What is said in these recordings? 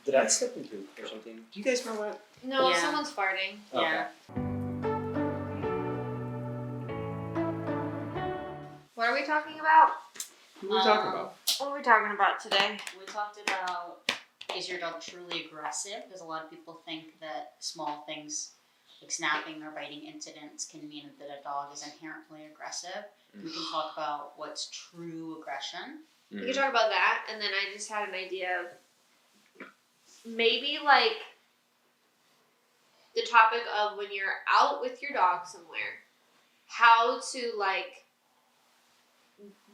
Did I step in poop or something? Do you guys smell that? No, someone's farting. Okay. Yeah. What are we talking about? What are we talking about? What are we talking about today? We talked about, is your dog truly aggressive? Because a lot of people think that small things like snapping or biting incidents can mean that a dog is inherently aggressive. We can talk about what's true aggression. We can talk about that, and then I just had an idea of maybe like the topic of when you're out with your dog somewhere, how to like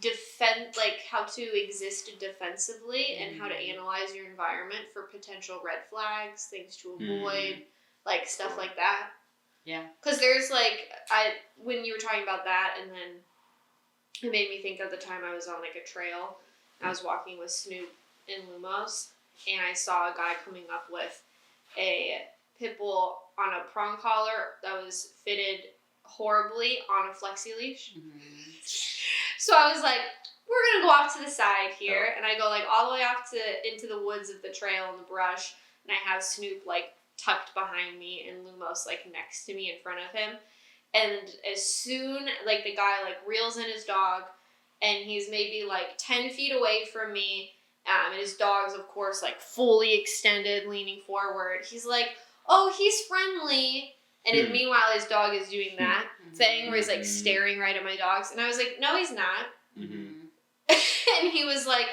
defend, like how to exist defensively and how to analyze your environment for potential red flags, things to avoid, like stuff like that. Yeah. Because there's like, when you were talking about that, and then it made me think of the time I was on like a trail. I was walking with Snoop in Lumos, and I saw a guy coming up with a pit bull on a prong collar that was fitted horribly on a flexi leash. So I was like, we're gonna go off to the side here, and I go like all the way off into the woods of the trail and the brush, and I have Snoop like tucked behind me and Lumos like next to me in front of him. And as soon, like, the guy, like, reels in his dog, and he's maybe, like, 10 feet away from me, and his dog's, of course, like, fully extended, leaning forward. He's like, oh, he's friendly. And meanwhile, his dog is doing that thing where he's, like, staring right at my dogs. And I was like, no, he's not. And he was like,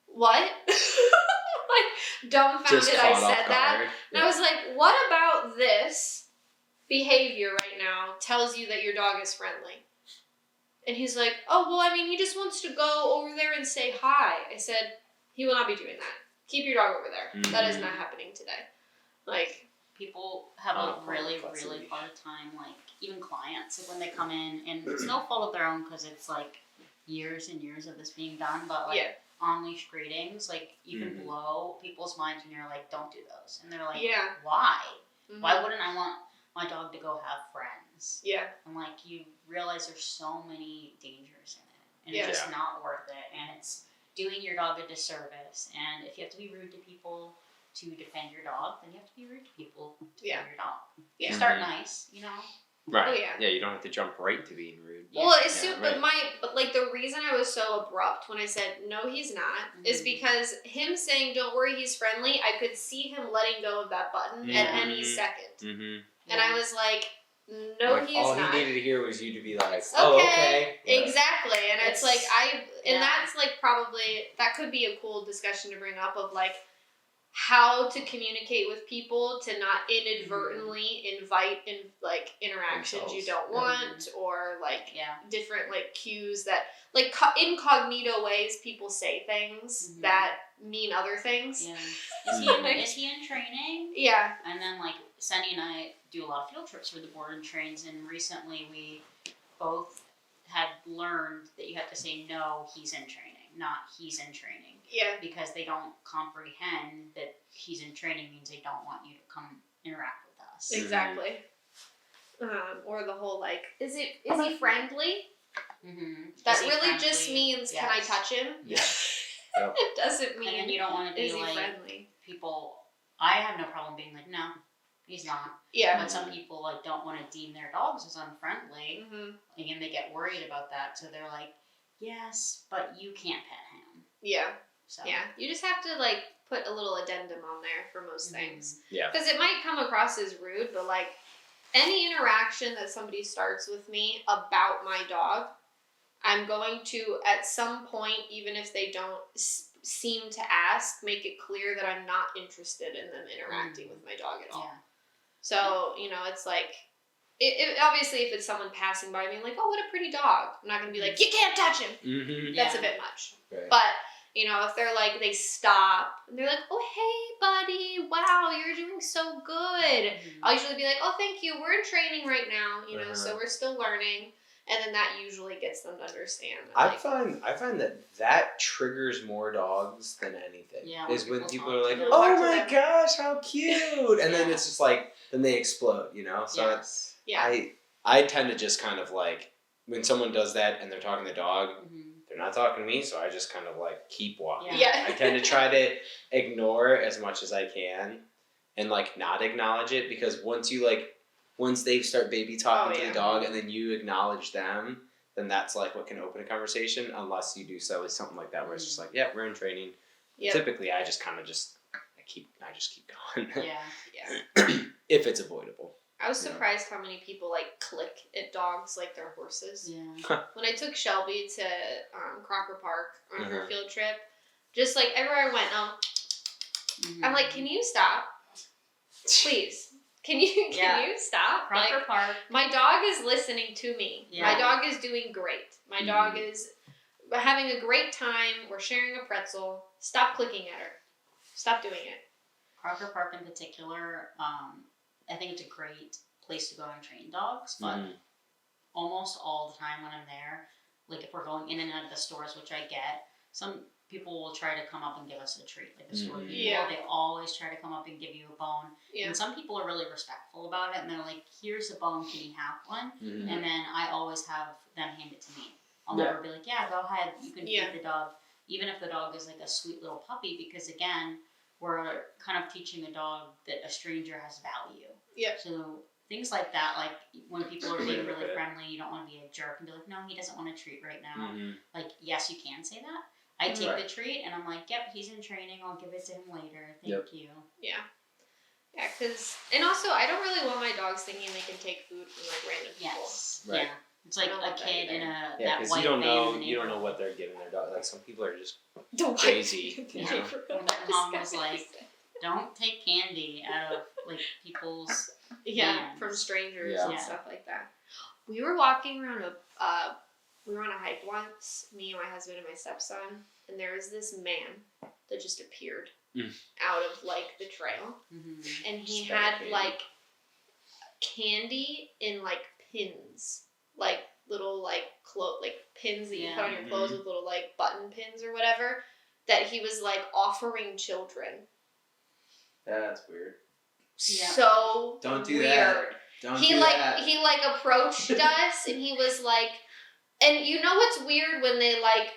what? Like, dumbfounded I said that. And I was like, what about this behavior right now tells you that your dog is friendly? And he's like, oh, well, I mean, he just wants to go over there and say hi. I said, he will not be doing that. Keep your dog over there. That is not happening today. Like, people have a really, really hard time, like, even clients, like, when they come in, and it's no fault of their own, because it's, like, years and years of this being done, but, like, on-leash greetings, like, you can blow people's minds when you're like, don't do those. And they're like, why? Why wouldn't I want my dog to go have friends? Yeah. And, like, you realize there's so many dangers in it. And it's just not worth it. And it's doing your dog a disservice. And if you have to be rude to people to defend your dog, then you have to be rude to people to defend your dog. You start nice, you know? Right. Oh, yeah, you don't have to jump right to being rude. Well, it's super, but like the reason I was so abrupt when I said, no, he's not, is because him saying, don't worry, he's friendly, I could see him letting go of that button at any second. And I was like, no, like, he's not. All he needed to hear was you to be like, okay. Yeah. Exactly. And it's like, that's like probably, that could be a cool discussion to bring up of like, how to communicate with people to not inadvertently invite in like interactions you don't want, or like different like cues that like incognito ways people say things that mean other things. Is he in training? Yeah. And then like Sunny and I do a lot of field trips for the board and trains, and recently we both had learned that you have to say no, he's in training, not he's in training. Yeah. Because they don't comprehend that he's in training means they don't want you to come interact with us. Exactly. Or the whole like, is he friendly? That really friendly? Just means can I touch him? Yeah. It doesn't mean. And then you don't want to be is he like friendly? People. I have no problem being like, no, he's not. Yeah. But some people like don't want to deem their dogs as unfriendly, and they get worried about that. So they're like, yes, but you can't pet him. Yeah. So. Yeah, you just have to like put a little addendum on there for most things. Yeah. Because it might come across as rude, but like any interaction that somebody starts with me about my dog, I'm going to at some point, even if they don't seem to ask, make it clear that I'm not interested in them interacting with my dog at all. Yeah. So, you know, it's like, it obviously if it's someone passing by me like, oh, what a pretty dog, I'm not going to be like, you can't touch him. That's a bit much. Right. But you know, if they're like, they stop, and they're like, oh, hey, buddy, wow, you're doing so good. I'll usually be like, oh, thank you, we're in training right now, you know, so we're still learning. And then that usually gets them to understand. That, I find that triggers more dogs than anything. Yeah, is when people are like, them. oh my gosh, how cute. And then it's just like, then they explode, you know? So I tend to just kind of like, when someone does that and they're talking to the dog, they're not talking to me, so I just kind of like keep walking. Yeah. I tend to try to ignore as much as I can and like not acknowledge it, because once they start baby talking to the dog and then you acknowledge them, then that's like what can open a conversation, unless you do something like that where it's just like, yeah, we're in training. Yep. Typically I just kind of I just keep going. Yeah. If it's avoidable. I was surprised how many people like click at dogs like they're horses. Yeah. When I took Shelby to Crocker Park on her field trip, just like everywhere I went, I'm like, can you stop? Please. Can you stop? Crocker like, Park. My dog is listening to me. Yeah. My dog is doing great. My dog is having a great time. We're sharing a pretzel. Stop clicking at her. Stop doing it. Crocker Park in particular, I think it's a great place to go and train dogs, but almost all the time when I'm there, like if we're going in and out of the stores, which I get, some people will try to come up and give us a treat. Like the store people, they always try to come up and give you a bone. Yeah. And some people are really respectful about it, and they're like, here's a bone, can you have one? And then I always have them hand it to me. I'll never be like, yeah, go ahead, you can feed the dog, even if the dog is like a sweet little puppy, because again, we're kind of teaching a dog that a stranger has value. Yeah. So things like that, like when people are being really friendly, you don't want to be a jerk and be like, no, he doesn't want a treat right now. Like, yes, you can say that. I take the treat and I'm like, yep, he's in training. I'll give it to him later. Thank you. Yeah. Yeah, and also I don't really want my dogs thinking they can take food from like random people. Yes. Right. Yeah. It's like a kid in that because white you don't van know in the you don't know what they're giving their dog. Like some people are just the crazy. You know? My mom was like, don't take candy out of like people's vans. From strangers and stuff like that. We were walking around we were on a hike once, me and my husband and my stepson, and there was this man that just appeared out of like the trail, and he had like candy in like pins, like little like pins that you put on your clothes with little like button pins or whatever, that he was like offering children. That's weird. Yeah. So don't do weird. That. Don't he do like that. He like approached us and he was like, and you know what's weird when they like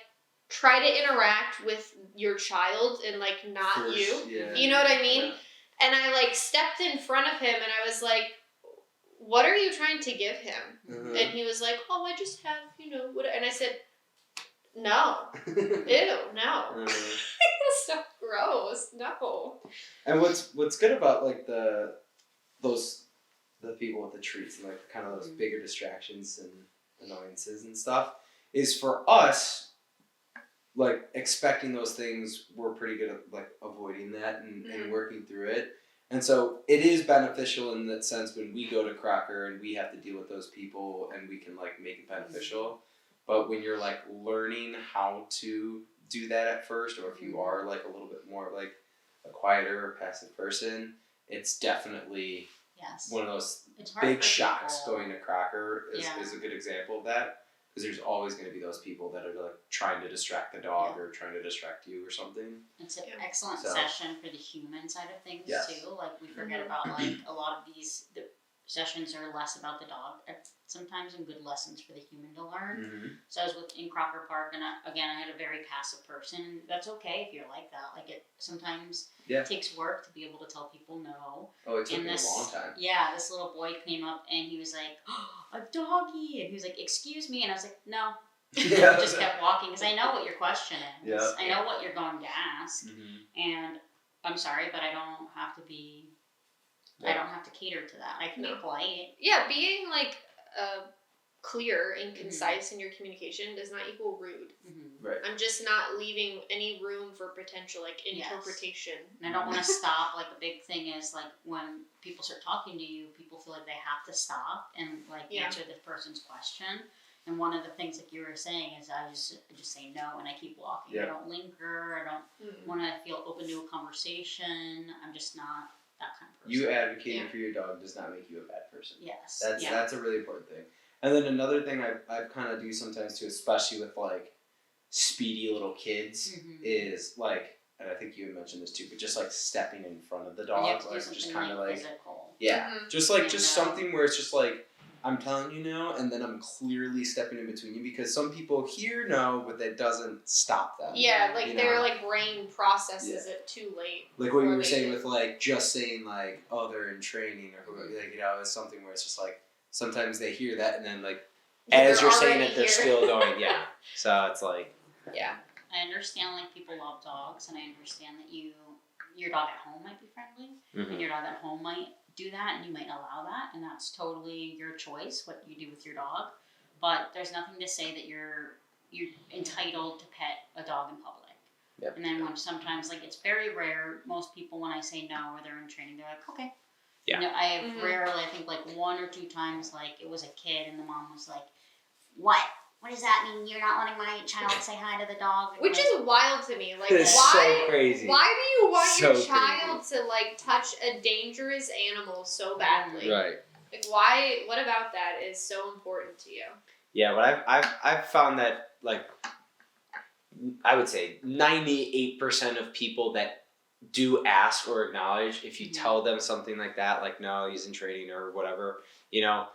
try to interact with your child and like not you. Yeah. You know what I mean? Yeah. And I like stepped in front of him and I was like, what are you trying to give him? And he was like, oh, I just have, what, and I said, no. Ew, no. So gross. No. And what's good about like the people with the treats and like kind of those bigger distractions and annoyances and stuff is for us, like expecting those things, we're pretty good at like avoiding that and working through it. And so it is beneficial in that sense when we go to Crocker and we have to deal with those people and we can like make it beneficial. But when you're like learning how to do that at first, or if you are like a little bit more like a quieter or passive person, it's definitely one of those big shocks. Going to Crocker is a good example of that. Because there's always going to be those people that are like trying to distract the dog or trying to distract you or something. It's an excellent session for the human side of things too. Like we forget about like a lot of the sessions are less about the dog. Sometimes some good lessons for the human to learn. So I was in Crocker Park and I had a very passive person. That's okay if you're like that. Like it sometimes takes work to be able to tell people no. Oh, it took me a long time. Yeah, this little boy came up and he was like, oh, a doggy. And he was like, excuse me. And I was like, no. I just kept walking because I know what your question is. Yeah. I know what you're going to ask. And I'm sorry, but I don't have to be... I don't have to cater to that. I can be polite. Yeah, being like clear and concise in your communication does not equal rude. Right. I'm just not leaving any room for potential like interpretation. And I don't want to stop. Like the big thing is like when people start talking to you, people feel like they have to stop and like answer this person's question. And one of the things like you were saying is I just say no and I keep walking. Yeah. I don't linger. I don't want to feel open to a conversation. I'm just not that kind of person. You advocating for your dog does not make you a bad person. Yes. That's a really important thing. And then another thing I kind of do sometimes too, especially with like speedy little kids, is like, and I think you had mentioned this too, but just like stepping in front of the dog, like just kind of like physical. just like just something where it's just like I'm telling you no, and then I'm clearly stepping in between you, because some people hear no, but that doesn't stop them. Yeah, like their like brain processes it too late. Like what you were saying with like just saying like, oh, they're in training, or like, you know, it's something where it's just like sometimes they hear that and then like as you're saying it, they're still going, yeah. So it's like, yeah. I understand like people love dogs, and I understand that your dog at home might be friendly, and your dog at home might do that, and you might allow that, and that's totally your choice what you do with your dog. But there's nothing to say that you're entitled to pet a dog in public. Yep. And then when sometimes, like, it's very rare, most people when I say no or they're in training, they're like, okay. Yeah. You know, I have rarely, I think like 1 or 2 times, like it was a kid and the mom was like, what? What does that mean? You're not letting my child say hi to the dog? Which is wild to me. Like, it's why? So crazy. Why do you want So your child to like touch a dangerous animal so badly? Right. Like, why? What about that is so important to you? Yeah, but I've found that like I would say 98% of people that do ask or acknowledge, if you tell them something like that, like no, he's in training or whatever, you know,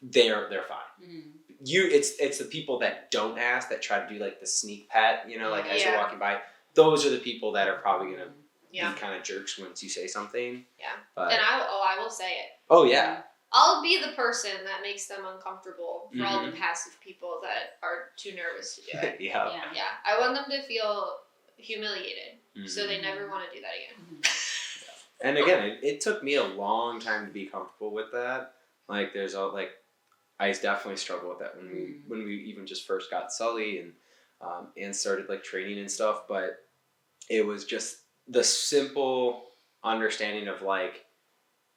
they're fine. It's the people that don't ask, that try to do like the sneak pet, you know, like as you're walking by. Those are the people that are probably gonna be kind of jerks once you say something. Yeah. But, and I will say it. Oh yeah. I'll be the person that makes them uncomfortable for all the passive people that are too nervous to do it. Yeah. Yeah. I want them to feel humiliated, so they never want to do that again. And again, it took me a long time to be comfortable with that. Like, there's all like, I definitely struggle with that when we even just first got Sully and started like training and stuff. But it was just the simple understanding of like,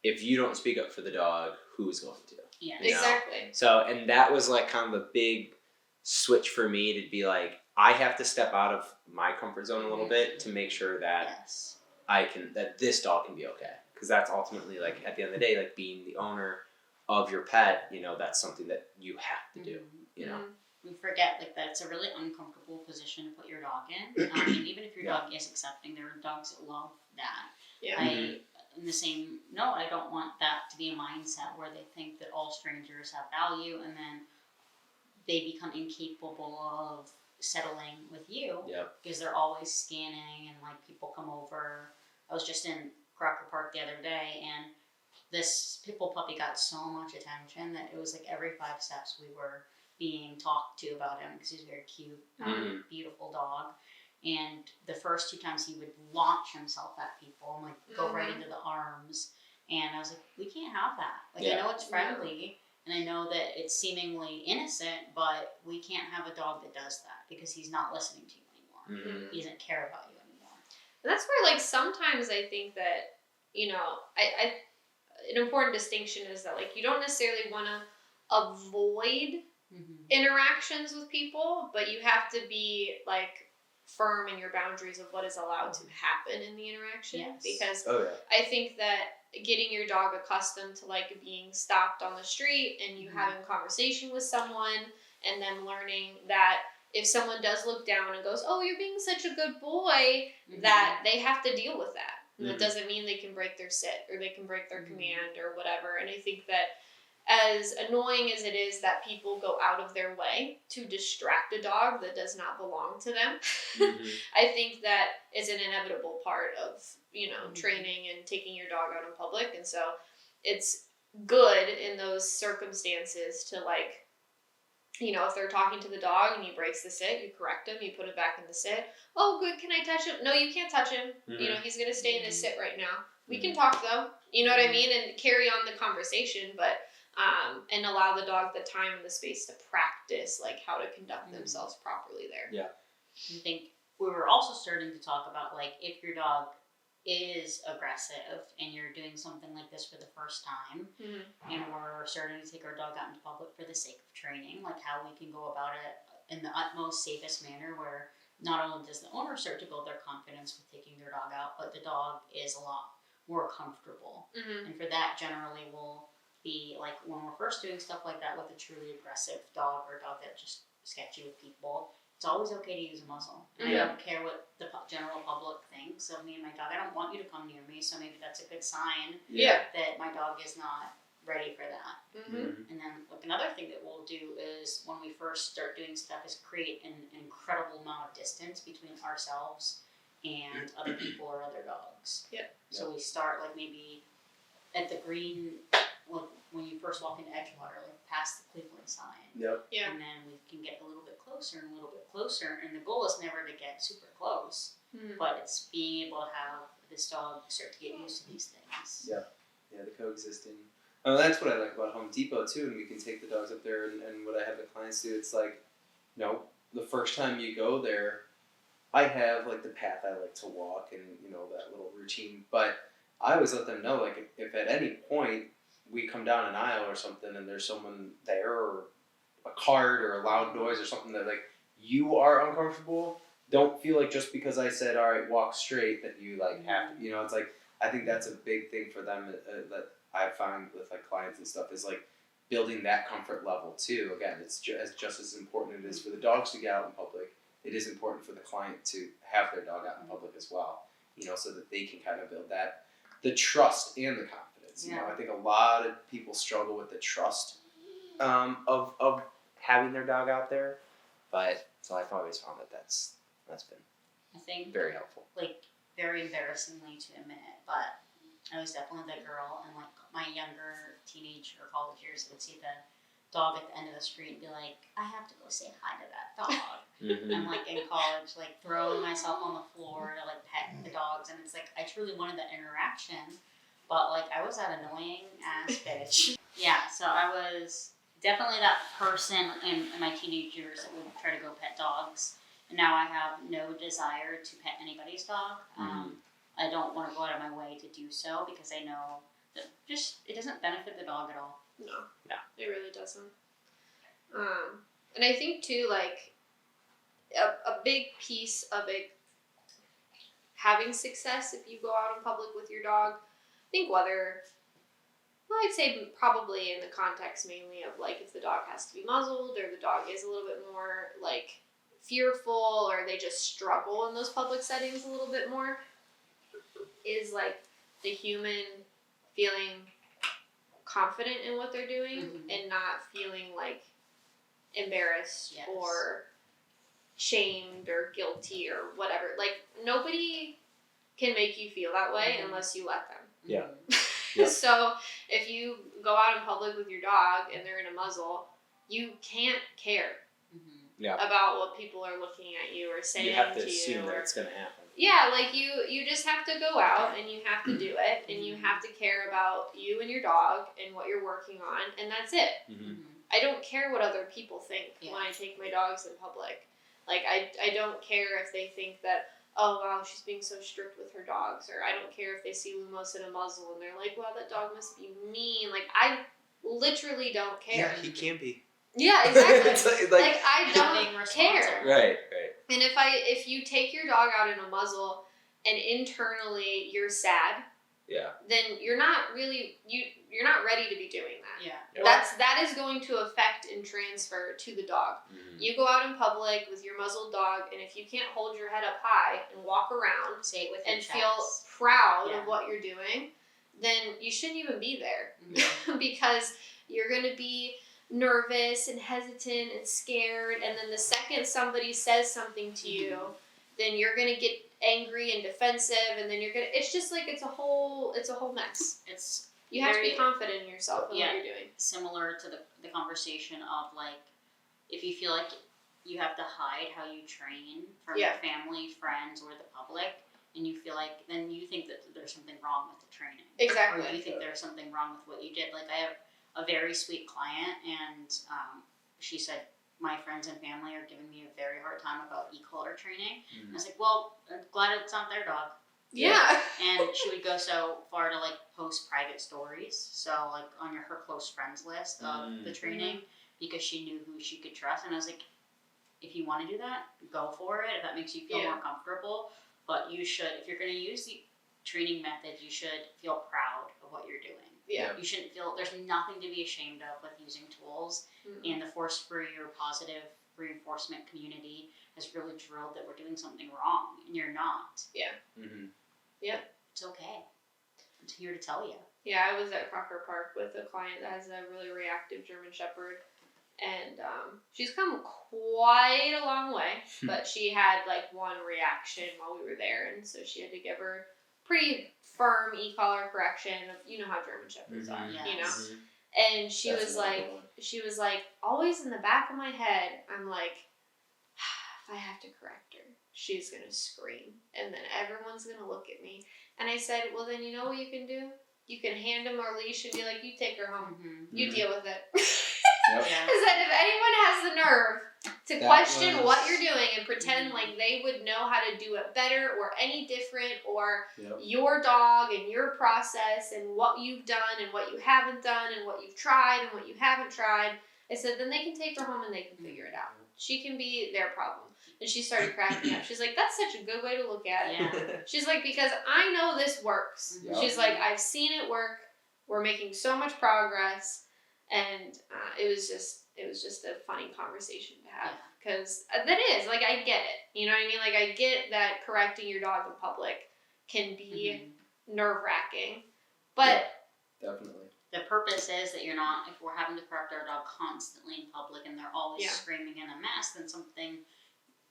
if you don't speak up for the dog, who's going to? Yeah, exactly. So, and that was like kind of a big switch for me to be like, I have to step out of my comfort zone a little bit to make sure that that this dog can be okay. Because that's ultimately like at the end of the day, like being the owner of your pet, you know, that's something that you have to do, you know. We forget like that it's a really uncomfortable position to put your dog in. And even if your dog is accepting, there are dogs that love that. Yeah. In the same note, I don't want that to be a mindset where they think that all strangers have value and then they become incapable of settling with you because they're always scanning and like people come over. I was just in Crocker Park the other day and this pit bull puppy got so much attention that it was like every 5 steps we were being talked to about him because he's a very cute, beautiful dog. And the first 2 times he would launch himself at people and like go right into the arms. And I was like, we can't have that. Like I know it's friendly and I know that it's seemingly innocent, but we can't have a dog that does that because he's not listening to you anymore. He doesn't care about you anymore. And that's where like sometimes I think that, you know, I an important distinction is that like you don't necessarily want to avoid interactions with people, but you have to be like firm in your boundaries of what is allowed to happen in the interaction because I think that getting your dog accustomed to like being stopped on the street and you having a conversation with someone and then learning that if someone does look down and goes, oh, you're being such a good boy, that they have to deal with that. And that doesn't mean they can break their sit or they can break their command or whatever. And I think that as annoying as it is that people go out of their way to distract a dog that does not belong to them, I think that is an inevitable part of, you know, training and taking your dog out in public. And so it's good in those circumstances to like, you know, if they're talking to the dog and he breaks the sit, you correct him, you put him back in the sit. Oh, good, can I touch him? No, you can't touch him. You know, he's going to stay in his sit right now. We can talk though, you know what I mean? And carry on the conversation, but and allow the dog the time and the space to practice like how to conduct themselves properly there. Yeah. I think we were also starting to talk about like if your dog is aggressive and you're doing something like this for the first time and we're starting to take our dog out into public for the sake of training, like how we can go about it in the utmost safest manner where not only does the owner start to build their confidence with taking their dog out, but the dog is a lot more comfortable. And for that generally will be like when we're first doing stuff like that with a truly aggressive dog or a dog that's just sketchy with people, it's always okay to use a muzzle. And I don't care what the general public thinks of me and my dog. I don't want you to come near me, so maybe that's a good sign that my dog is not ready for that. Mm-hmm. And then like another thing that we'll do is when we first start doing stuff is create an incredible amount of distance between ourselves and other people or other dogs. Yep. So we start like maybe at the green, like when you first walk into Edgewater, like past the Cleveland sign. Yep. Yeah. And then we can get a little bit closer and a little bit closer. And the goal is never to get super close, but it's being able to have this dog start to get used to these things. Yeah. Yeah, the coexisting. That's what I like about Home Depot too, and we can take the dogs up there. And what I have the clients do, it's like, the first time you go there, I have like the path I like to walk and that little routine. But I always let them know, like, if at any point we come down an aisle or something and there's someone there or a cart or a loud noise or something that like you are uncomfortable, don't feel like just because I said all right, walk straight that you like have to. It's like I think that's a big thing for them that I find with like clients and stuff is like building that comfort level too. Again, it's just as important it is for the dogs to get out in public. It is important for the client to have their dog out in public as well. So that they can kind of build the trust and the confidence. Yeah. I think a lot of people struggle with the trust of having their dog out there, but so I've always found that's been I think very helpful. like very embarrassingly to admit, but I was definitely that girl in like my younger teenage or college years that would see the dog at the end of the street and be like, I have to go say hi to that dog. I'm like in college, like throwing myself on the floor to like pet the dogs, and it's like I truly wanted that interaction, but like I was that annoying ass bitch. Yeah, so I was definitely that person in my teenage years that would try to go pet dogs, and now I have no desire to pet anybody's dog. I don't want to go out of my way to do so because I know that it doesn't benefit the dog at all. No, it really doesn't. And I think too, like a big piece of it, having success if you go out in public with your dog. I think I'd say probably in the context mainly of like if the dog has to be muzzled or the dog is a little bit more like fearful or they just struggle in those public settings a little bit more, is like the human feeling confident in what they're doing and not feeling like embarrassed or shamed or guilty or whatever. Like nobody can make you feel that way unless you let them. Yeah. So if you go out in public with your dog and they're in a muzzle, you can't care about what people are looking at you or saying to you. You have to assume that it's going to happen. Yeah, like you just have to go out and you have to do it and you have to care about you and your dog and what you're working on, and that's it. I don't care what other people think when I take my dogs in public. Like I don't care if they think that, oh wow, she's being so strict with her dogs, or I don't care if they see Lumos in a muzzle and they're like, wow, that dog must be mean. Like I literally don't care. Yeah, he can be. Yeah, exactly. like I don't care. Right. And if you take your dog out in a muzzle and internally you're sad, then you're not ready to be doing that. Yeah. That is going to affect and transfer to the dog. You go out in public with your muzzled dog, and if you can't hold your head up high and walk around Say it with and your feel chest. proud of what you're doing, then you shouldn't even be there because you're going to be nervous and hesitant and scared, and then the second somebody says something to you, then you're gonna get angry and defensive, and then it's just like it's a whole mess. You have to be confident in yourself and what you're doing. Similar to the conversation of like if you feel like you have to hide how you train from your family, friends, or the public, and you feel like then you think that there's something wrong with the training. Exactly. Or you think there's something wrong with what you did. Like I have a very sweet client, and she said, my friends and family are giving me a very hard time about e-collar training. And I was like, well, I'm glad it's not their dog. Yeah. And she would go so far to like post private stories, so like on her close friends list of the training, because she knew who she could trust. And I was like, if you want to do that, go for it. If that makes you feel more comfortable, but you should, if you're going to use the training method, you should feel proud of what you're doing. Yeah. You shouldn't feel, there's nothing to be ashamed of with using tools. And the force-free or positive reinforcement community has really drilled that we're doing something wrong, and you're not. Yeah. It's okay. here to tell you. Yeah, I was at Crocker Park with a client that has a really reactive German Shepherd, and she's come quite a long way, but she had like one reaction while we were there, and so she had to give her pretty firm e-collar correction of, you know how German Shepherds are, Yes. you know? Mm-hmm. And she was like, always in the back of my head, I'm like, if I have to correct her, she's going to scream. And then everyone's going to look at me. And I said, well, then you know what you can do? You can hand him a leash and be like, you take her home. You deal with it. Yep. I said, if anyone has the nerve to question what you're doing and pretend like they would know how to do it better or any different, or your dog and your process and what you've done and what you haven't done and what you've tried and what you haven't tried, I said, then they can take her home and they can figure it out. She can be their problem. And she started cracking up. She's like, that's such a good way to look at it. Yeah. She's like, because I know this works. Yep. She's like, I've seen it work. We're making so much progress. And it was just a funny conversation to have. Because that is, like, I get it. You know what I mean? Like, I get that correcting your dog in public can be nerve-wracking. But... Yeah, definitely. The purpose is that you're not, if we're having to correct our dog constantly in public and they're always screaming in a mess, then something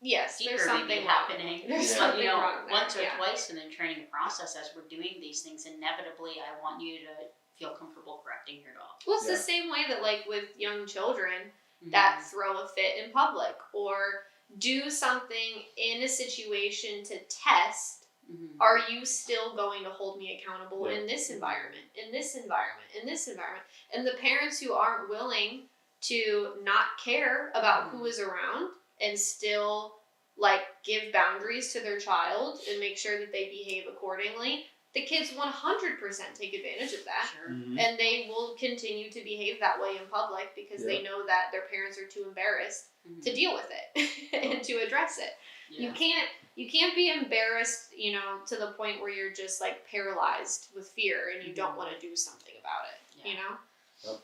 there's something happening. There's But, something wrong there. once or twice in the training process, as we're doing these things, inevitably I want you to feel comfortable correcting your dog. Well, it's the same way that, like, with young children that throw a fit in public or do something in a situation to test, are you still going to hold me accountable in this environment, in this environment, in this environment? And the parents who aren't willing to not care about who is around and still, like, give boundaries to their child and make sure that they behave accordingly, the kids 100% take advantage of that. Sure. And they will continue to behave that way in public because they know that their parents are too embarrassed to deal with it and to address it. Yeah. You can't be embarrassed, you know, to the point where you're just, like, paralyzed with fear and you don't want to do something about it, you know?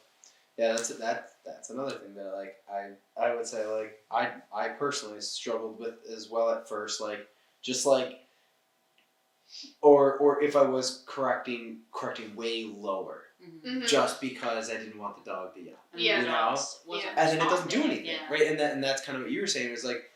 Yeah, that's another thing that, like, I would say, like, I personally struggled with as well at first, like, just like, or if I was correcting way lower, just because I didn't want the dog to yell, you know, and then it doesn't do anything, right? And that's kind of what you were saying, was like,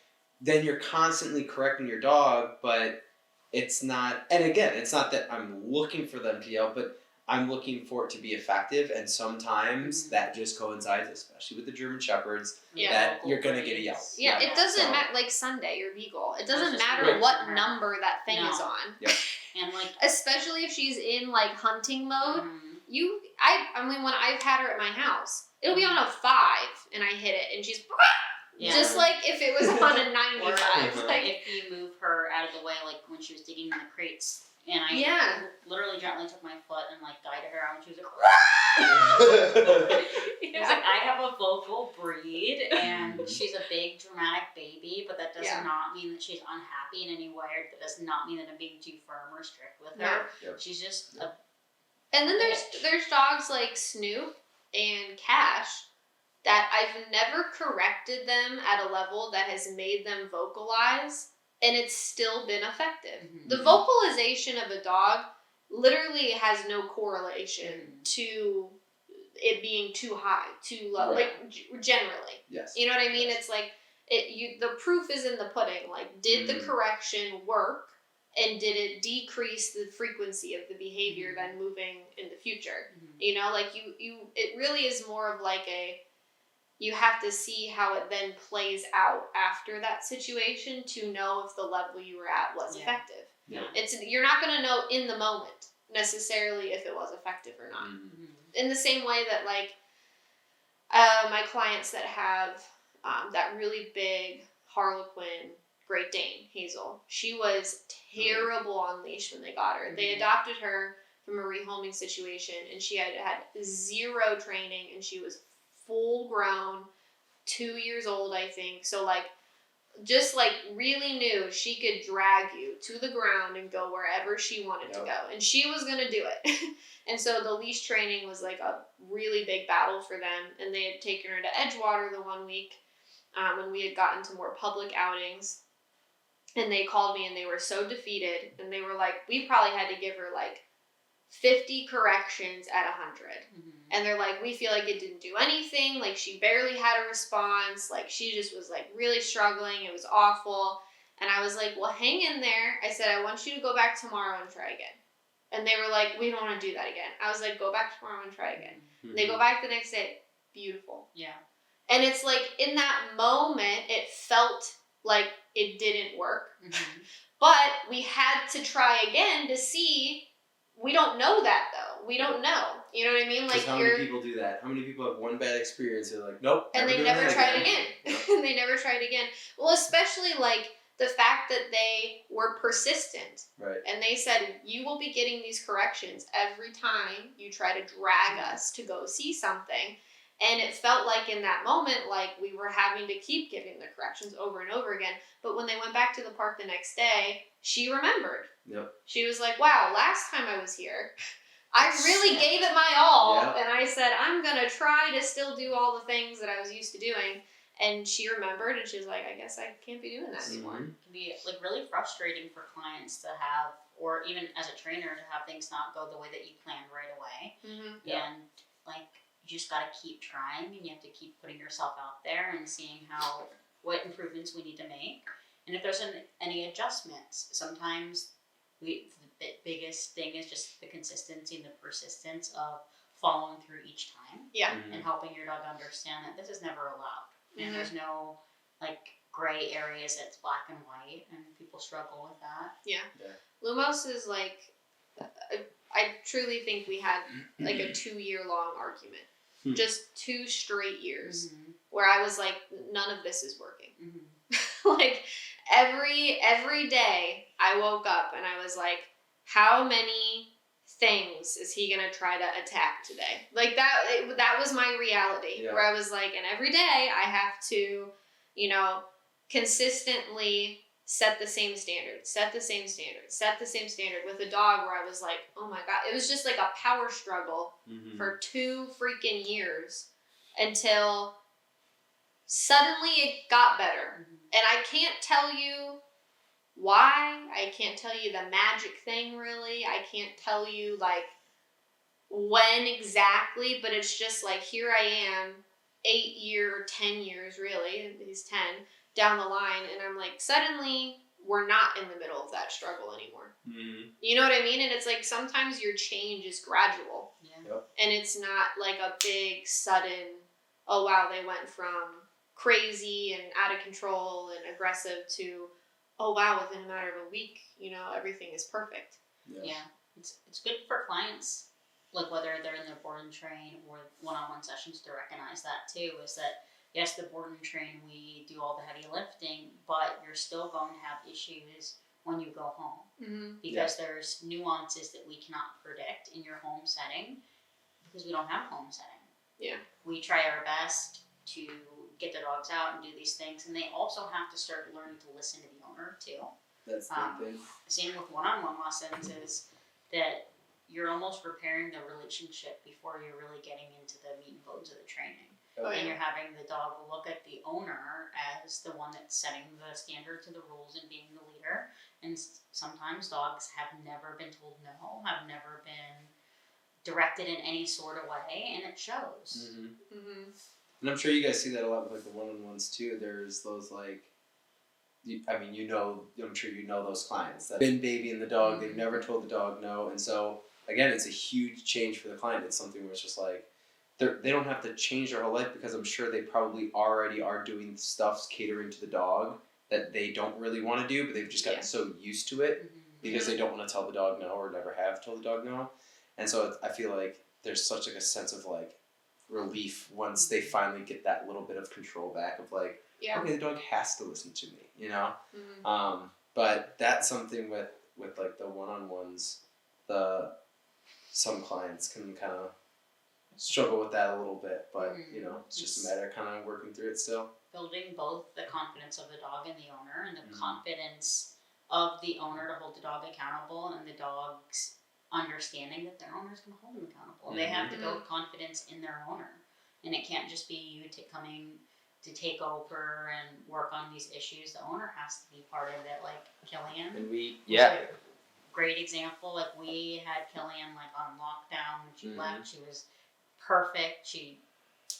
then you're constantly correcting your dog, but it's not, and again, it's not that I'm looking for them to yell, but I'm looking for it to be effective, and sometimes that just coincides, especially with the German Shepherds, that you're going to get a yell. Yeah, it doesn't matter, like Sunday or Beagle. It doesn't matter what number that thing is on. Yep. And, like, especially if she's in, like, hunting mode. I mean, when I've had her at my house, it'll be on a 5, and I hit it, and she's... just like if it was on a 95. Like, if you move her out of the way, like when she was digging in the crates, and I literally gently took my foot and, like, guided her out, and she was like, I was like, I have a vocal breed, and she's a big dramatic baby, but that does not mean that she's unhappy in any way, or that does not mean that I'm being too firm or strict with her. She's just a And then there's dogs like Snoop and Cash that I've never corrected them at a level that has made them vocalize, and it's still been effective. The vocalization of a dog literally has no correlation to it being too high, too low, like generally. Yes. You know what I mean? It's like the proof is in the pudding. Like, did the correction work, and did it decrease the frequency of the behavior then moving in the future? You know, like it really is more of like you have to see how it then plays out after that situation to know if the level you were at was effective. Yeah. You're not going to know in the moment necessarily if it was effective or not. In the same way that, like, my clients that have that really big Harlequin Great Dane, Hazel, she was terrible on leash when they got her. They adopted her from a rehoming situation, and she had 0 training, and she was full grown, 2 years old, I think. So, like, just, like, really knew she could drag you to the ground and go wherever she wanted to go. And she was going to do it. And so the leash training was, like, a really big battle for them. And they had taken her to Edgewater the one week when we had gotten to more public outings. And they called me, and they were so defeated. And they were like, we probably had to give her, like, 50 corrections at 100. And they're like, we feel like it didn't do anything. Like, she barely had a response. Like, she just was, like, really struggling. It was awful. And I was like, well, hang in there. I said, I want you to go back tomorrow and try again. And they were like, we don't want to do that again. I was like, go back tomorrow and try again. And they go back the next day. Beautiful. Yeah. And it's like, in that moment, it felt like it didn't work. But we had to try again to see. We don't know that, though. We don't know. You know what I mean? Like, how many people do that? How many people have one bad experience? They're like, nope. And they never tried again. And they never tried again. Well, especially like the fact that they were persistent. Right. And they said, you will be getting these corrections every time you try to drag us to go see something. And it felt like in that moment, like we were having to keep giving the corrections over and over again. But when they went back to the park the next day, she remembered. Yep. She was like, wow, last time I was here, I really gave it my all. Yeah. And I said, I'm going to try to still do all the things that I was used to doing. And she remembered, and she was like, I guess I can't be doing that anymore. It can be like really frustrating for clients to have, or even as a trainer, to have things not go the way that you planned right away. And like, you just got to keep trying, and you have to keep putting yourself out there and seeing what improvements we need to make. And if there's any adjustments, sometimes the biggest thing is just the consistency and the persistence of following through each time. Yeah. And helping your dog understand that this is never allowed. And there's no like gray areas, it's black and white, and people struggle with that. Yeah. Lumos is like, I truly think we had like a 2-year-long argument. Just 2 straight years where I was like, none of this is working. Like every day I woke up and I was like, how many things is he gonna try to attack today? Like that was my reality. Where I was like, and every day I have to, you know, consistently set the same standard with a dog where I was like, oh my God, it was just like a power struggle for 2 freaking years until suddenly it got better. And I can't tell you why. I can't tell you the magic thing really. I can't tell you like when exactly, but it's just like, here I am 10 years really, he's 10 down the line, and I'm like, suddenly we're not in the middle of that struggle anymore. You know what I mean? And it's like, sometimes your change is gradual. And it's not like a big sudden, oh wow, they went from crazy and out of control and aggressive to, oh wow, within a matter of a week, you know, everything is perfect. It's good for clients, like whether they're in their board and train or one-on-one sessions, to recognize that too, is that yes, the board and train, we do all the heavy lifting, but you're still going to have issues when you go home. Because there's nuances that we cannot predict in your home setting because we don't have a home setting. We try our best to get the dogs out and do these things, and they also have to start learning to listen to the owner too. That's the thing. Same with one-on-one lessons is that you're almost repairing the relationship before you're really getting into the meat and bones of the training. And you're having the dog look at the owner as the one that's setting the standard to the rules and being the leader. And sometimes dogs have never been told no, have never been directed in any sort of way, and it shows. And I'm sure you guys see that a lot with like the one-on-ones too. There's those like, I'm sure you know those clients that have been babying the dog. They've never told the dog no, and so again, it's a huge change for the client. It's something where it's just like, they don't have to change their whole life, because I'm sure they probably already are doing stuff catering to the dog that they don't really want to do, but they've just gotten so used to it because they don't want to tell the dog no, or never have told the dog no. And so I feel like there's such like a sense of like relief once they finally get that little bit of control back of like, okay, the dog has to listen to me, you know? But that's something with like the one-on-ones, some clients can kind of struggle with that a little bit, but you know, it's just a matter of kind of working through it still. Building both the confidence of the dog and the owner, and the confidence of the owner to hold the dog accountable, and the dog's understanding that their owner's going to hold them accountable. They have to build confidence in their owner, and it can't just be you coming to take over and work on these issues. The owner has to be part of it, like Killian. And great example. Like we had Killian like on lockdown when she left. She was perfect. She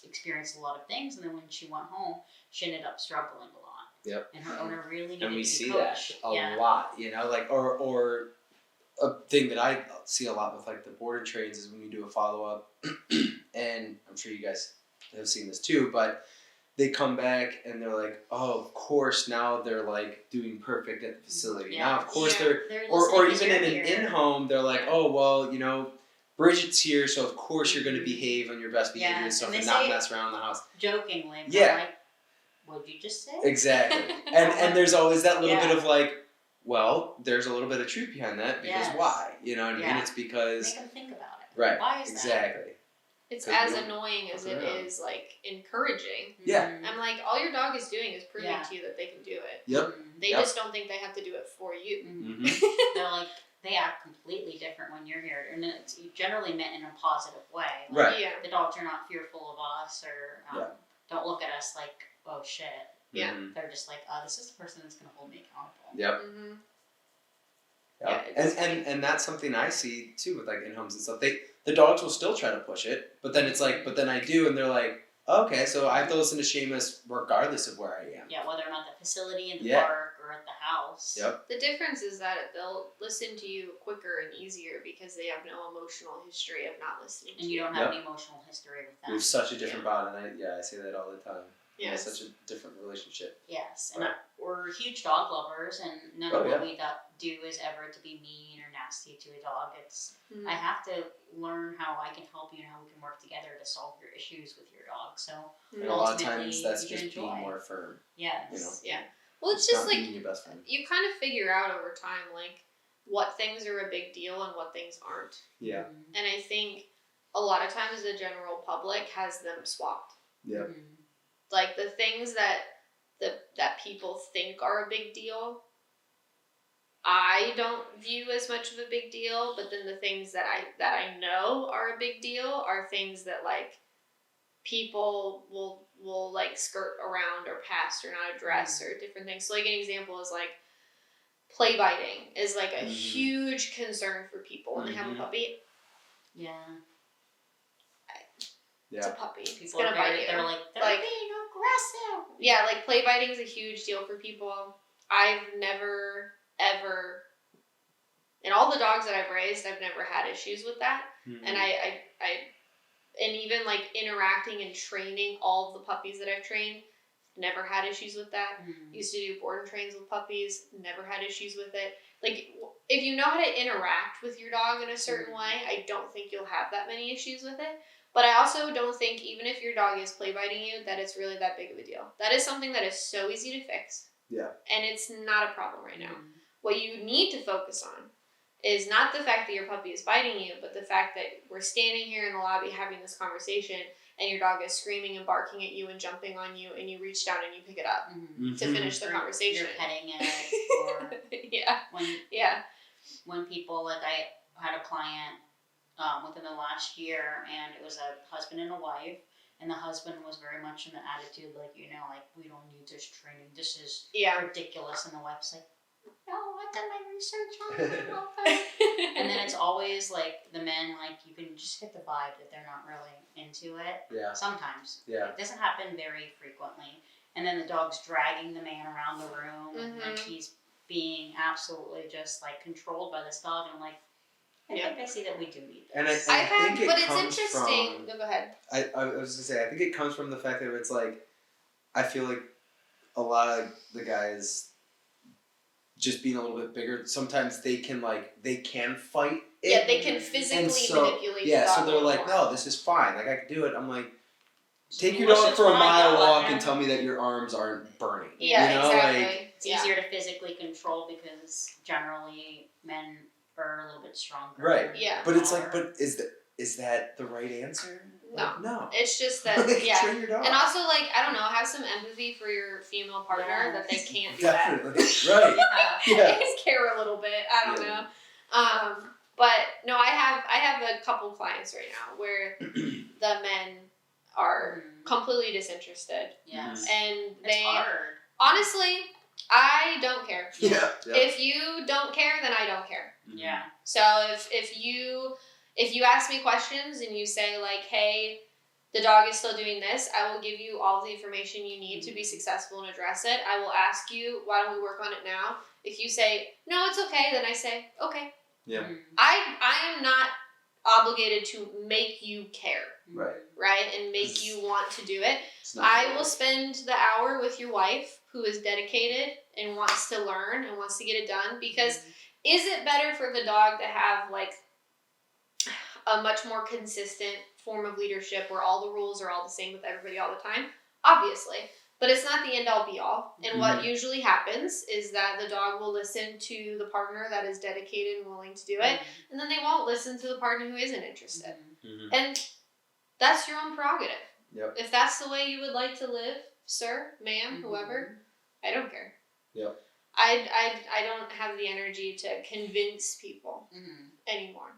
experienced a lot of things, and then when she went home, she ended up struggling a lot. Yep. And her owner really needed And we to be see coached. that a lot, you know, like or a thing that I see a lot with like the board and trains is when we do a follow up, and I'm sure you guys have seen this too, but they come back and they're like, oh, of course now they're like doing perfect at the facility. Yeah. Now of course They're or listening even to in your an ear. in-home, they're like, oh well, you know, Bridget's here, so of course you're going to behave on your best behavior Yeah, and stuff and and they not say mess around the house. Jokingly, but Yeah. like, what'd you just say? Exactly. And there's always that little Yeah. bit of like, well, there's a little bit of truth behind that because Yes. why? You know what I mean? Yeah. It's because Make them think about it. right. Why is exactly. It's 'Cause as we don't annoying as fuck it around. is like encouraging. Yeah. Mhm. I'm like, all your dog is doing is proving Yeah. to you that they can do it. Yep. Mhm. They Yep. just don't think they have to do it for you. Mhm. Mm-hmm. They're like, they act completely different when you're here, and it's generally meant in a positive way. Like, Right. Yeah. the dogs are not fearful of us or Yeah. don't look at us like, oh shit. Yeah. Mm-hmm. They're just like, oh, this is the person that's going to hold me accountable. Yep. Mm-hmm. Yep. Yeah, it's and that's something I see too with like in homes and stuff. The dogs will still try to push it, but then it's like, but then I do, and they're like, okay, so I have to listen to Seamus regardless of where I am. Yeah, whether or not the facility, in the Yeah. park, or at the house. Yep. The difference is that they'll listen to you quicker and easier because they have no emotional history of not listening to And you. you don't have any emotional history with We them. have such a different bond, and I say that all the time. We have Yes. such a different relationship. Yes, and Right. we're huge dog lovers, and none Oh, of yeah. what we do is ever to be mean or nasty to a dog. It's Mhm. I have to learn how I can help you and how we can work together to solve your issues with your dog. So And a lot of ultimately, times that's you just enjoy. being more firm. Yes. You know. Yeah. Well, it's just not like being your best friend. you kind of figure out over time like what things are a big deal and what things aren't. Yeah. Mhm. And I think a lot of times the general public has them swapped. Yep. Mhm. Like the things that that people think are a big deal, I don't view as much of a big deal, but then the things that I know are a big deal are things that like people will like skirt around or past or not address or different things. So like an example is like play biting is like a huge concern for people when they have a puppy. Yeah. It's a puppy. People It's gonna are bite you. They're like, they're Like- being aggressive. Yeah, like play biting is a huge deal for people. I've never ever, in all the dogs that I've raised, I've never had issues with that. Mm-hmm. And I and even like interacting and training all of the puppies that I've trained, never had issues with that. Mhm. Used to do board and trains with puppies, never had issues with it. Like if you know how to interact with your dog in a certain way, I don't think you'll have that many issues with it. But I also don't think even if your dog is play biting you, that it's really that big of a deal. That is something that is so easy to fix. Yeah. And it's not a problem right now. Mhm. What you need to focus on is not the fact that your puppy is biting you, but the fact that we're standing here in the lobby having this conversation and your dog is screaming and barking at you and jumping on you and you reach down and you pick it up Mhm. to finish the Or conversation. You're petting it, or Yeah. when people, like I had a client within the last year, and it was a husband and a wife, and the husband was very much in the attitude like, like we don't need this training, this is Yeah. ridiculous, and the wife's like, no, I've done my research on it, I love it. And then it's always like the men, like you can just get the vibe that they're not really into it. Yeah. Sometimes. Yeah. It doesn't happen very frequently. And then the dog's dragging the man around the room, and like he's being absolutely just like controlled by this dog, and I'm like, I think I see that we do need this. And I I've had, think but it it's comes interesting. from, No, go ahead. I was gonna say, I think it comes from the fact that it's like, I feel like a lot of the guys just being a little bit bigger, sometimes they can fight it. Yeah, they can physically manipulate the dog. So they're a like, little more. no, this is fine. Like I can do it. I'm like, take your Unless dog it's for a fine, mile yeah, walk yeah. and tell me that your arms aren't burning. Yeah, you know? exactly. Like, It's easier to physically control because generally men are a little bit stronger. Right. Yeah. but it's like, but is that the right answer? No. Like, no. It's just that, Like, yeah. train your dog. And also, like, I don't know, have some empathy for your female partner that they can't do Definitely. that. Right. Yeah. Yeah. Just care a little bit. I don't Yeah. know. But no, I have a couple clients right now where the men are completely disinterested. Yes. And It's they hard. honestly, I don't care. Yeah. If you don't care, then I don't care. Yeah. So if you ask me questions and you say like, hey, the dog is still doing this, I will give you all the information you need to be successful and address it. I will ask you, why don't we work on it now? If you say, no, it's okay, then I say, okay. Yeah. I am not obligated to make you care. Right? And make you want to do it. I will spend the hour with your wife who is dedicated and wants to learn and wants to get it done, because is it better for the dog to have like a much more consistent form of leadership where all the rules are all the same with everybody all the time? Obviously. But it's not the end all be all. And what usually happens is that the dog will listen to the partner that is dedicated and willing to do it, and then they won't listen to the partner who isn't interested. And that's your own prerogative. Yep. If that's the way you would like to live, sir, ma'am, whoever, I don't care. Yep. I don't have the energy to convince people anymore.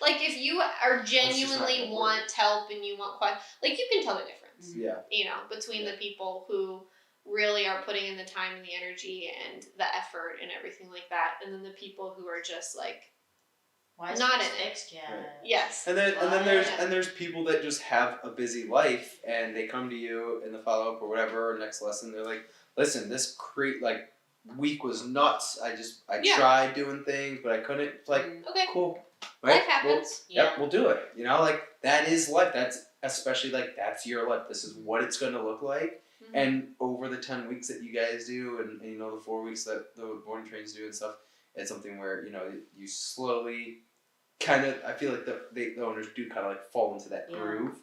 like if you are genuinely want help and you want like you can tell the difference. Yeah. You know, between the people who really are putting in the time and the energy and the effort and everything like that, and then the people who are just like, why is not it in it. fixed yet? Right. Yes. And then there's people that just have a busy life and they come to you in the follow up or whatever, or next lesson, they're like, listen, this week was nuts. I tried doing things but I couldn't. Like, okay, cool. Right? Life happens. We'll do it. You know, like that is life. That's especially like that's your life. This is what it's gonna look like. And over the 10 weeks that you guys do and you know the 4 weeks that the boarding trains do and stuff, it's something where, you know, you slowly kind of, I feel like the owners do kind of like fall into that groove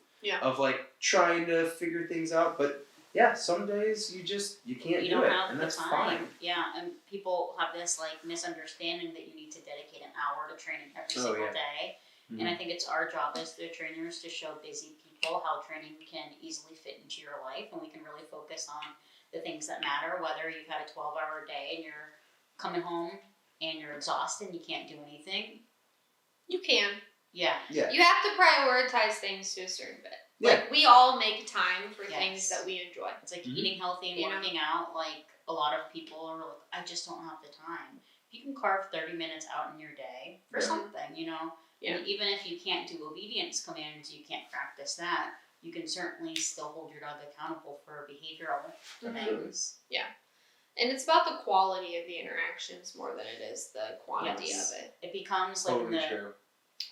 of like trying to figure things out. But yeah, some days you can't do it, and that's fine. Yeah, and people have this like misunderstanding that you need to dedicate an hour to training every single day. And I think it's our job as the trainers to show busy people how training can easily fit into your life, and we can really focus on the things that matter, whether you've had a 12-hour day and you're coming home and you're exhausted and you can't do anything. You can. Yeah. You have to prioritize things to a certain bit. Yeah. Like, we all make time for things that we enjoy. It's like eating healthy and working out. Like, a lot of people are like, I just don't have the time. You can carve 30 minutes out in your day for something, you know? Yeah. And even if you can't do obedience commands, you can't practice that, you can certainly still hold your dog accountable for behavioral things. Yeah. And it's about the quality of the interactions more than it is the quantity of it. It becomes like in the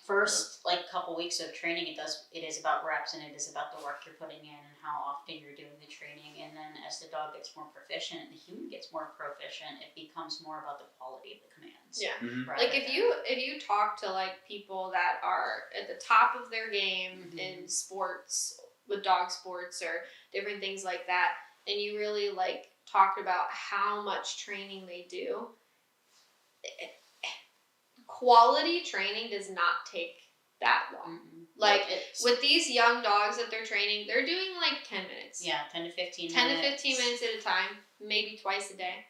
first like couple weeks of training, it is about reps, and it is about the work you're putting in and how often you're doing the training. And then as the dog gets more proficient and the human gets more proficient, it becomes more about the quality of the commands. Yeah. Like if you talk to like people that are at the top of their game in sports, with dog sports or different things like that, and you really like talked about how much training they do. Quality training does not take that long. Like, with these young dogs that they're training, they're doing like 10 minutes. Yeah, 10 to 15 minutes. 10 to 15 minutes at a time, maybe twice a day.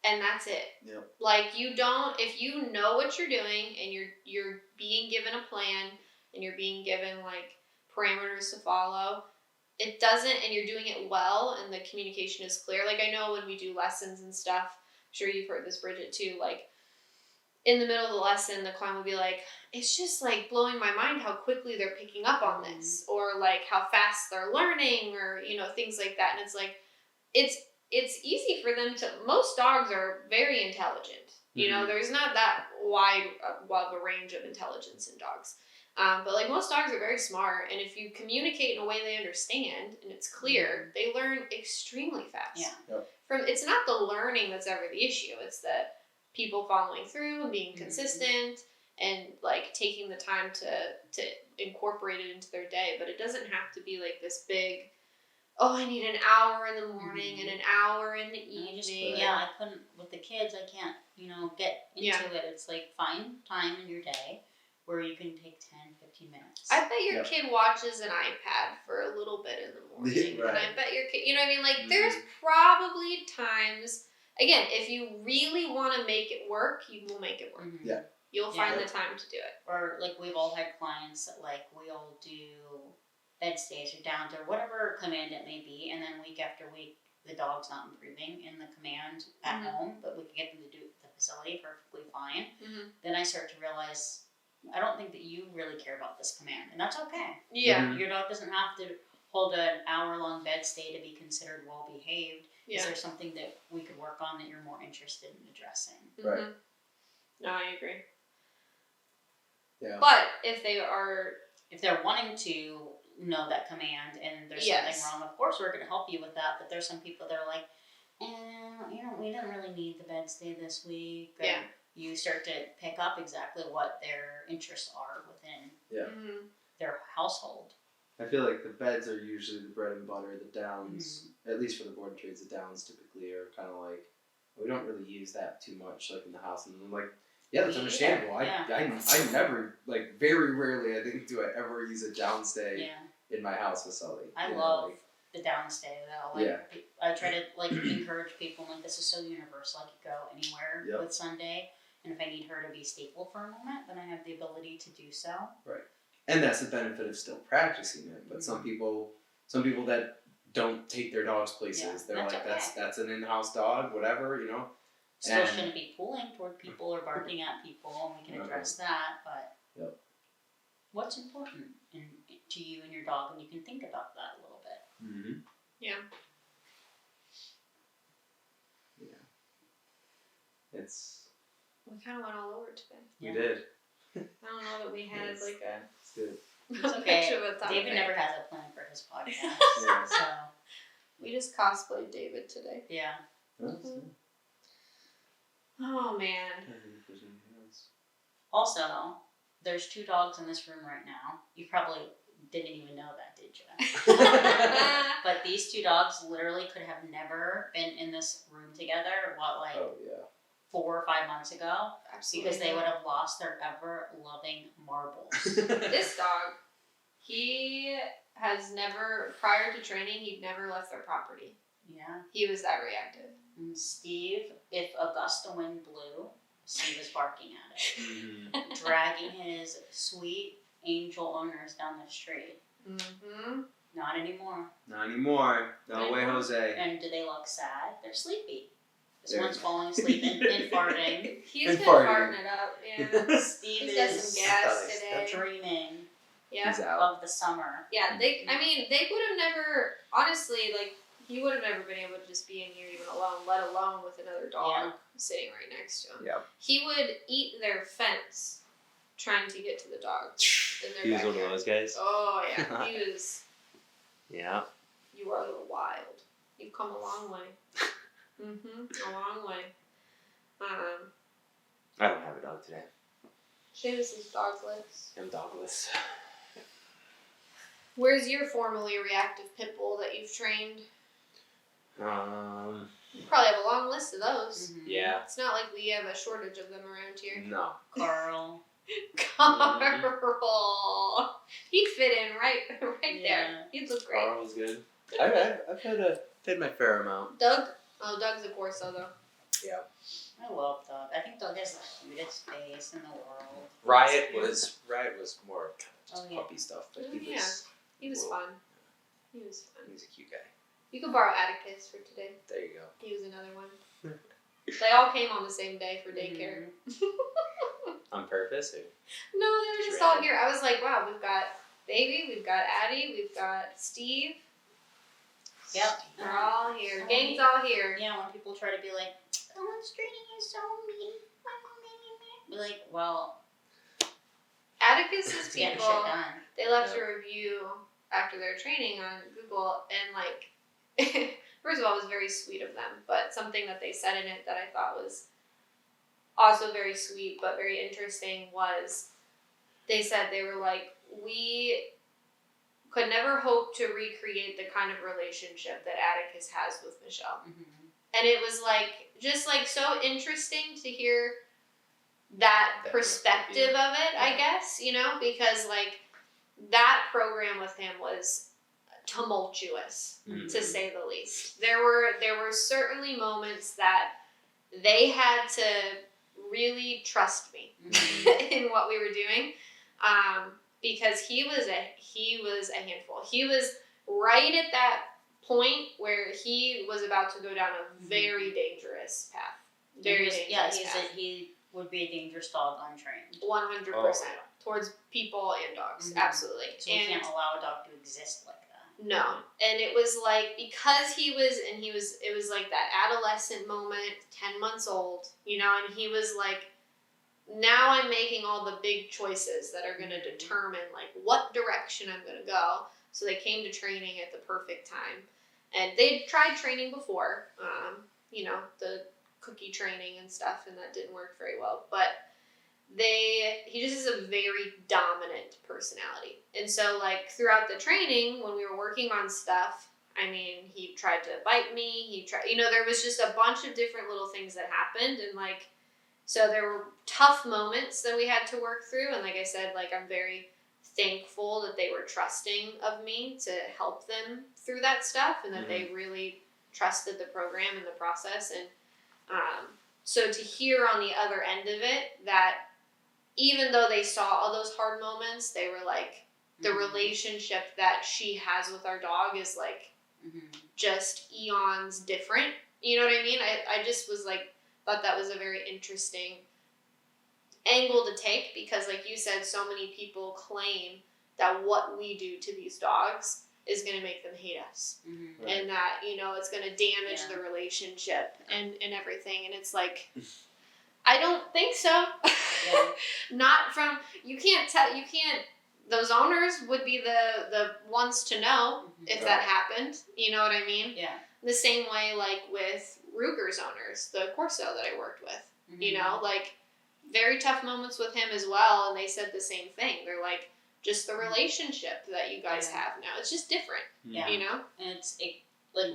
And that's it. Yep. Like, if you know what you're doing and you're being given a plan and you're being given like parameters to follow, it doesn't, and you're doing it well and the communication is clear. Like, I know when we do lessons and stuff, I'm sure you've heard this, Bridget, too, like, in the middle of the lesson, the client will be like, it's just like blowing my mind how quickly they're picking up on this, or like how fast they're learning, or, you know, things like that. And it's like, it's easy for them to, most dogs are very intelligent. You know, there's not that wide of a range of intelligence in dogs. But like most dogs are very smart, and if you communicate in a way they understand and it's clear, they learn extremely fast. Yeah. Yep. It's not the learning that's ever the issue. It's the people following through and being consistent and like taking the time to incorporate it into their day. But it doesn't have to be like this big, oh, I need an hour in the morning and an hour in the evening. I couldn't, with the kids, I can't, you know, get into it. It's like, find time in your day where you can take 10, 15 minutes. I bet your kid watches an iPad for a little bit in the morning. And I bet your kid, you know what I mean? Like, there's probably times, again, if you really want to make it work, you will make it work. Yeah. You'll find the time to do it. Or, like, we've all had clients that, like, we'll do bed stays or downs or whatever command it may be, and then week after week, the dog's not improving in the command at home, but we can get them to do the facility perfectly fine, then I start to realize I don't think that you really care about this command, and that's okay. Yeah. Your dog doesn't have to hold an hour-long bed stay to be considered well-behaved. Yeah. Is there something that we could work on that you're more interested in addressing? Right. No, I agree. Yeah. But if they're wanting to know that command and there's something wrong, of course we're going to help you with that. But there's some people that are like, we didn't really need the bed stay this week. Or you start to pick up exactly what their interests are within their household. I feel like the beds are usually the bread and butter. The downs, at least for the board and trades, the downs typically are kind of like, we don't really use that too much, like in the house. And I'm like, yeah, that's understandable. I never, like, very rarely, I think, do I ever use a downstay in my house with Sully. I love the downstay though. Like, I try to like encourage people. Like, this is so universal. I could go anywhere with Sunday, and if I need her to be staple for a moment, then I have the ability to do so. Right, and that's the benefit of still practicing it. But some people that don't take their dogs places, they're like, that's an in-house dog, whatever, Still shouldn't be pulling toward people or barking at people, and we can address that, but what's important to you and your dog, and you can think about that a little bit. Mm-hmm. Yeah. We kind of went all over today. We did. I don't know that we had like a... It's good. It's okay. David never has a plan for his podcast, so... We just cosplayed David today. Yeah. Oh, man. Also, there's 2 dogs in this room right now. You probably didn't even know that, did you? But these 2 dogs literally could have never been in this room together, 4 or 5 months ago? Absolutely. Because they would have lost their ever-loving marbles. This dog, he has never, prior to training, he'd never left their property. Yeah. He was that reactive. And Steve, if a gust of wind blew, Steve was barking at it. Dragging his sweet angel owners down the street. Mm-hmm. Not anymore. Not anymore. No way, Jose. And do they look sad? They're sleepy. This one's falling asleep and farting. He's been farting it up, yeah. Steve He's got some gas today. Dreaming He's out. of the summer. Yeah, they would have never, honestly, like, he would have never been able to just be in here even alone, let alone with another dog sitting right next to him. Yeah. He would eat their fence trying to get to the dog. He was one of those guys? Oh, yeah. He was... Yeah. You are a little wild. You've come a long way. A long way. I don't have a dog today. Seamus is dogless. I'm dogless. Where's your formerly reactive pit bull that you've trained? You probably have a long list of those. Yeah. It's not like we have a shortage of them around here. No. Carl. Carl. He'd fit in right there. He'd look great. Carl was good. I've had my fair amount. Doug? Oh, Doug's a Corso, though. Yeah. I love Doug. I think Doug has the cutest face in the world. Riot was more kind of just puppy stuff, but he was fun. He was fun. He's a cute guy. You could borrow Atticus for today. There you go. He was another one. They all came on the same day for daycare. On purpose? Or? No, they were just all here. I was like, wow, we've got Baby, we've got Addie, we've got Steve. Yep. They're all here. Gang's all here. Yeah, when people try to be like, someone's training is so mean. Be like, well, Atticus's getting people, shit done. they left a review after their training on Google, and like, first of all, it was very sweet of them, but something that they said in it that I thought was also very sweet but very interesting was they said they were like, we could never hope to recreate the kind of relationship that Atticus has with Michelle. And it was like, just like so interesting to hear that perspective of it, I guess, you know, because like that program with him was tumultuous, to say the least. There were certainly moments that they had to really trust me in what we were doing, because he was a handful. He was right at that point where he was about to go down a very dangerous path. Very dangerous path. He would be a dangerous dog untrained. 100% towards people and dogs, absolutely. So we can't allow a dog to exist like that. No, and it was like because it was like that adolescent moment, 10 months old, you know, and he was like, now I'm making all the big choices that are going to determine like what direction I'm going to go. So they came to training at the perfect time, and they'd tried training before, you know, the cookie training and stuff, and that didn't work very well, but he just has a very dominant personality. And so like throughout the training, when we were working on stuff, I mean, he tried to bite me, you know, there was just a bunch of different little things that happened, and like, so there were tough moments that we had to work through, and like I said, like I'm very thankful that they were trusting of me to help them through that stuff, and that they really trusted the program and the process. And so to hear on the other end of it that even though they saw all those hard moments, they were like, the relationship that she has with our dog is like just eons different. You know what I mean? I just was like, thought that was a very interesting angle to take, because like you said, so many people claim that what we do to these dogs is going to make them hate us, and that, you know, it's going to damage the relationship and everything. And it's like, I don't think so. Not from, you can't, those owners would be the ones to know if that happened. You know what I mean? Yeah. The same way like with Ruger's owners, the Corso that I worked with, you know, like very tough moments with him as well. And they said the same thing. They're like, just the relationship that you guys have now, it's just different, you know? And like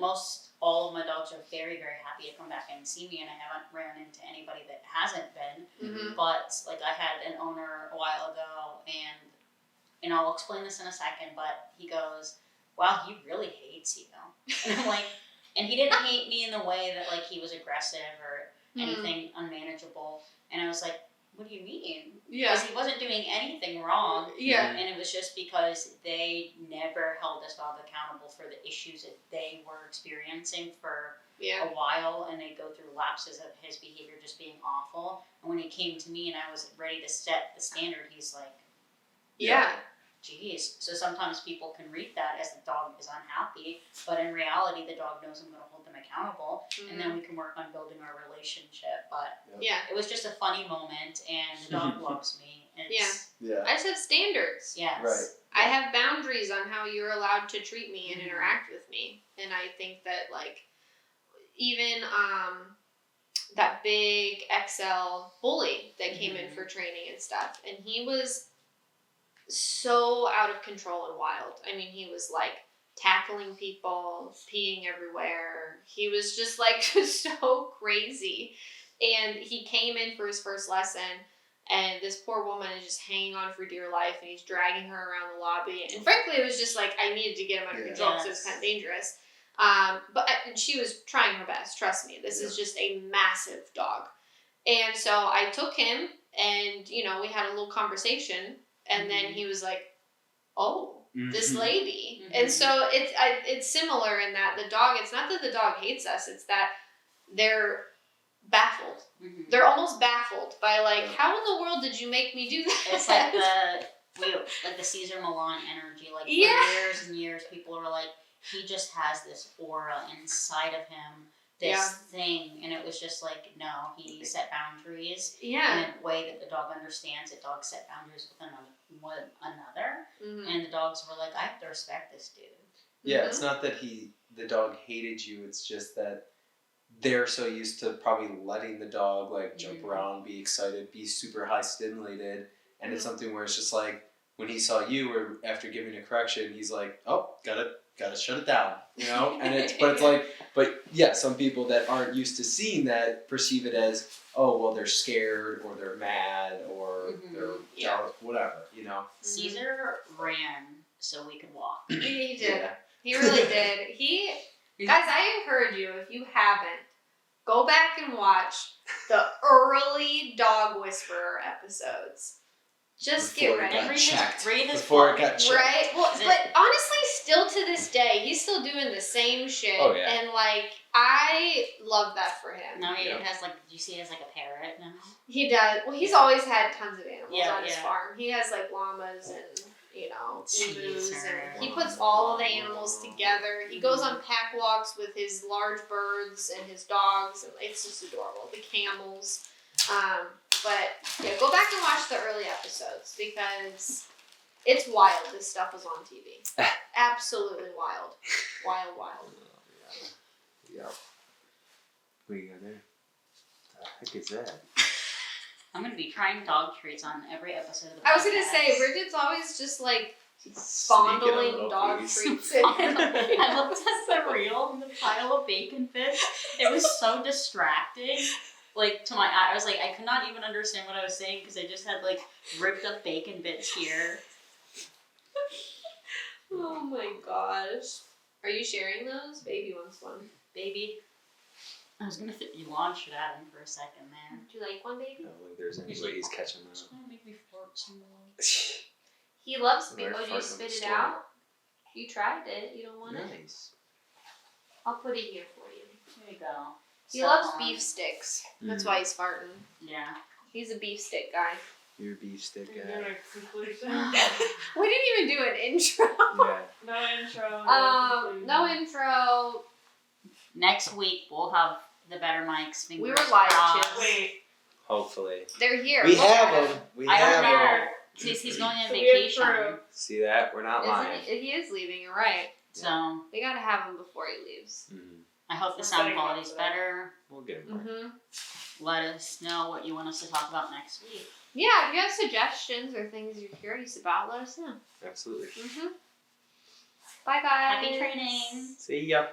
all of my dogs are very, very happy to come back and see me, and I haven't ran into anybody that hasn't been. But like I had an owner a while ago, and I'll explain this in a second, but he goes, wow, he really hates you. And I'm like, and he didn't hate me in the way that like he was aggressive or anything unmanageable. And I was like, what do you mean? Because he wasn't doing anything wrong. And it was just because they never held this dog accountable for the issues that they were experiencing for a while, and they go through lapses of his behavior just being awful. And when he came to me and I was ready to set the standard, he's like, geez. So sometimes people can read that as the dog is unhappy, but in reality, the dog knows I'm going to hold them accountable, and then we can work on building our relationship. But it was just a funny moment, and the dog loves me. I just have standards. Yes. Right. I have boundaries on how you're allowed to treat me and interact with me. And I think that like, even that big XL bully that came in for training and stuff, and he was so out of control and wild. I mean, he was like tackling people, peeing everywhere. He was just like so crazy. And he came in for his first lesson, and this poor woman is just hanging on for dear life, and he's dragging her around the lobby. And frankly, it was just like, I needed to get him under control because it was kind of dangerous. And she was trying her best. Trust me, this is just a massive dog. And so I took him, and, you know, we had a little conversation. And then he was like, oh, this lady. And so it's similar in that the dog, it's not that the dog hates us, it's that they're baffled. They're almost baffled by like, how in the world did you make me do that? It's like the Caesar Milan energy. Like for years and years, people were like, he just has this aura inside of him, this thing, and it was just like, no, he set boundaries in a way that the dog understands that dogs set boundaries with one another, and the dogs were like, I have to respect this dude. It's not that the dog hated you, it's just that they're so used to probably letting the dog like jump around, be excited, be super high stimulated, and it's something where it's just like, when he saw you or after giving a correction, he's like, oh, gotta shut it down, you know? And it's like, some people that aren't used to seeing that perceive it as, oh, well, they're scared or they're mad or they're jealous, whatever, you know? Caesar ran so we could walk. He did. He really did. Guys, I encourage you, if you haven't, go back and watch the early Dog Whisperer episodes. Just Before get ready. it got checked. Read his Before book. it got checked. Right? Well, but honestly, still to this day, he's still doing the same shit. Oh, yeah. And like, I love that for him. Now he has like, do you see he has like a parrot now? He does. Well, he's always had tons of animals Yeah, on his yeah. farm. He has like llamas and, you know, emus. Jeez, And he puts all of the animals together. He goes on pack walks with his large birds and his dogs. And it's just adorable. The camels. But yeah, go back and watch the early episodes because it's wild. This stuff was on TV. Absolutely wild. Wild, wild. Yeah. What do you got there? The heck is that? I'm gonna be trying dog treats on every episode of the I was gonna podcast. say, Bridget's always just like Sneaking a fondling little dog piece. treats. I looked at the reel and the pile of bacon bits. It was so distracting. Like, to my eye, I was like, I could not even understand what I was saying because I just had like ripped up bacon bits here. Oh my gosh. Are you sharing those? Baby wants one. Baby. I was gonna you launched it at him for a second there. Would you like one, I baby? don't think there's any way he's catching that. It's gonna make me fart some more. He loves We're Oh, you farting spit it storm. out? You tried it. You don't want it? Nice. I'll put it here for you. There you go. He Step loves on. beef sticks. That's Mm. why he's farting. Yeah. He's a beef stick guy. You're a beef stick guy. We didn't even do an intro. Yeah. No intro. No intro. Next week we'll have the better mics. We fingers were live, crossed. too. Wait. Hopefully. They're here. We Look have at them. We I don't have know. them. He's going on So we vacation, approve. See that? We're not Isn't lying. he is leaving, you're right. so We gotta have him before he leaves. Mm-hmm. I hope the We're sound setting up quality's for that. better. We'll get them. Mm-hmm. Let us know what you want us to talk about next week. Yeah, if you have suggestions or things you're curious about, let us know. Absolutely. Mm-hmm. Bye, guys. Happy training. See ya.